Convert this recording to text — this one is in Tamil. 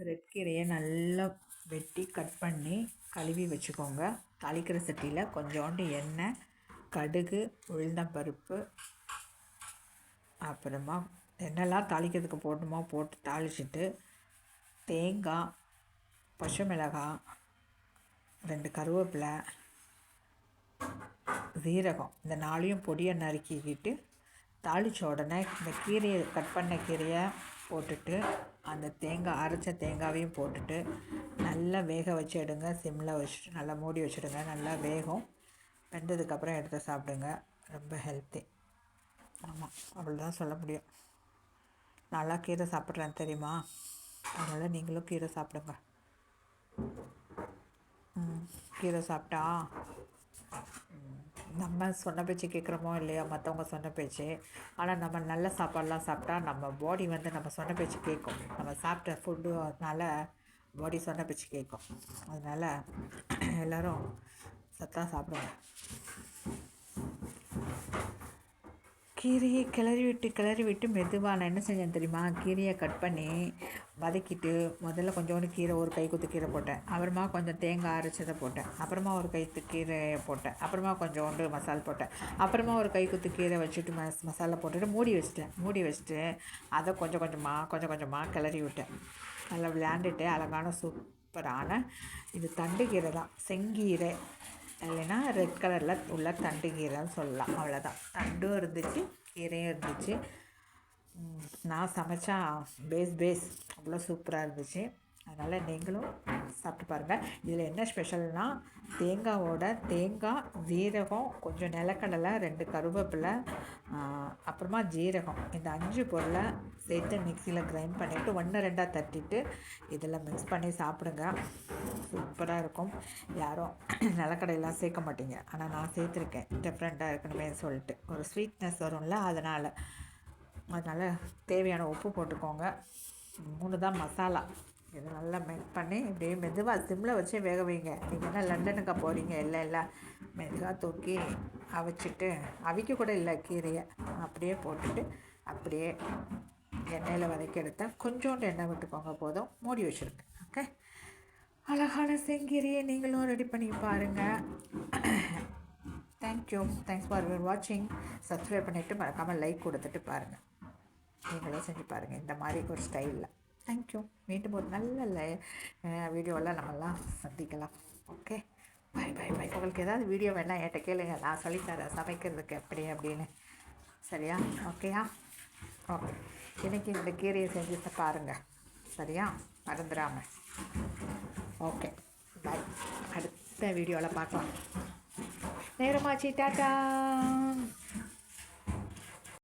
ரெட் கீரையை நல்லா வெட்டி கட் பண்ணி கழுவி வச்சுக்கோங்க. தாளிக்கிற சட்டியில் கொஞ்சோண்டு எண்ணெய், கடுகு, உளுந்தம்பருப்பு, அப்புறமா என்னெல்லாம் தாளிக்கிறதுக்கு போடணுமோ போட்டு தாளிச்சிட்டு தேங்காய், பச்சை மிளகாய், 2 கருவேப்பிலை, சீரகம் இந்த 4ஐயும் பொடியை நறுக்கிக்கிட்டு தாளித்த உடனே இந்த கீரையை கட் பண்ண கீரையை போட்டுட்டு அந்த தேங்காய் அரைச்ச தேங்காயையும் போட்டுட்டு நல்லா வேக வச்சு எடுங்க. சிம்மில் வச்சுட்டு நல்லா மூடி வச்சுடுங்க. நல்லா வேகும். வெந்ததுக்கப்புறம் எடுத்து சாப்பிடுங்க. ரொம்ப ஹெல்த்தி. ஆமாம், அவ்வளோதான் சொல்ல முடியும். நல்லா கீரை சாப்பிட்றேன் தெரியுமா? அதனால் நீங்களும் கீரை சாப்பிடுங்க. கீரை சாப்பிட்டா நம்ம சொன்ன பேச்சு கேட்குறோமோ இல்லையா, மற்றவங்க சொன்ன பேச்சு. ஆனால் நம்ம நல்ல சாப்பாடெலாம் சாப்பிட்டா நம்ம பாடி நம்ம சொன்ன பேச்சு கேட்கும். நம்ம சாப்பிட்ட ஃபுட்டு அதனால் பாடி சொன்ன பேச்சு கேட்கும். அதனால் எல்லோரும் சத்தாக சாப்பிடுங்க. கீரையை கிளறி விட்டு மெதுவாக நான் என்ன செஞ்சேன் தெரியுமா? கீரையை கட் பண்ணி வதக்கிட்டு முதல்ல கொஞ்சோண்டு கீரை, ஒரு கைக்குத்து கீரை போட்டேன். அப்புறமா கொஞ்சம் தேங்காய் அரைச்சதை போட்டேன். அப்புறமா ஒரு கைக்குத்து கீரையை போட்டேன். அப்புறமா கொஞ்சோண்டு மசாலா போட்டேன். அப்புறமா ஒரு கைக்குத்து கீரை வச்சுட்டு மசாலா போட்டுட்டு மூடி வச்சுட்டு அதை கொஞ்சம் கொஞ்சமாக கிளறி விட்டேன். நல்லா விளையாண்டுட்டு அழகான சூப்பரான இது தண்டு கீரை தான், செங்கீரை இல்லைன்னா ரெட் கலரில் உள்ள தண்டு கீரைன்னு சொல்லலாம். அவ்வளோதான். தண்டும் இருந்துச்சு, கீரையும் இருந்துச்சு. நான் சமைச்சா பேஸ் அவ்வளோ சூப்பராக இருந்துச்சு. அதனால் நீங்களும் சாப்பிட்டு பாருங்கள். இதில் என்ன ஸ்பெஷல்னால் தேங்காய், ஜீரகம், கொஞ்சம் நிலக்கடலை, 2 கருவேப்பிலை, அப்புறமா ஜீரகம், இந்த 5 பொருளை சேர்த்து மிக்சியில் கிரைண்ட் பண்ணிவிட்டு 1-2 தட்டிட்டு இதில் மிக்ஸ் பண்ணி சாப்பிடுங்க. சூப்பராக இருக்கும். யாரும் நிலக்கடையெல்லாம் சேர்க்க மாட்டீங்க, ஆனால் நான் சேர்த்துருக்கேன். டிஃப்ரெண்ட்டாக இருக்கணுமே சொல்லிட்டு ஒரு ஸ்வீட்னஸ் வரும்ல, அதனால் தேவையான உப்பு போட்டுக்கோங்க. 3 தான் மசாலா. இது நல்லா மிக்ஸ் பண்ணி இப்படியே மெதுவாக சிம்மில் வச்சு வேக வைங்க. நீங்கள் என்ன லண்டனுக்கு போகிறீங்க? இல்லை மெதுவாக தூக்கி அவிக்க கூட இல்லை, கீரையை அப்படியே போட்டுட்டு அப்படியே எண்ணெயில் வதக்கி எடுத்தால் கொஞ்சோண்டு எண்ணெய் விட்டுக்கோங்க, போதும். மூடி வச்சுருங்க. ஓகே, அழகான செங்கீரையை நீங்களும் ரெடி பண்ணி பாருங்கள். தேங்க்ஸ் ஃபார் வாட்சிங். சப்ஸ்கிரைப் பண்ணிவிட்டு மறக்காமல் லைக் கொடுத்துட்டு பாருங்கள். நீங்களும் செஞ்சு பாருங்கள் இந்த மாதிரி ஒரு ஸ்டைலில். தேங்க்யூ. மீண்டும் ஒரு நல்ல வீடியோவில் நம்மெல்லாம் சந்திக்கலாம். Okay, bye. உங்களுக்கு ஏதாவது வீடியோ வேணால் என்கிட்ட கேளுங்க, நான் சொல்லித்தரேன் சமைக்கிறதுக்கு எப்படி அப்படின்னு. சரியா? ஓகேயா? ஓகே, இன்றைக்கி இந்த கீரையை செஞ்சு பாருங்கள். சரியா? மறந்துடாமல். Okay, bye. அடுத்த வீடியோவில் பார்க்கலாம். நேரமாச்சு. டாட்டா.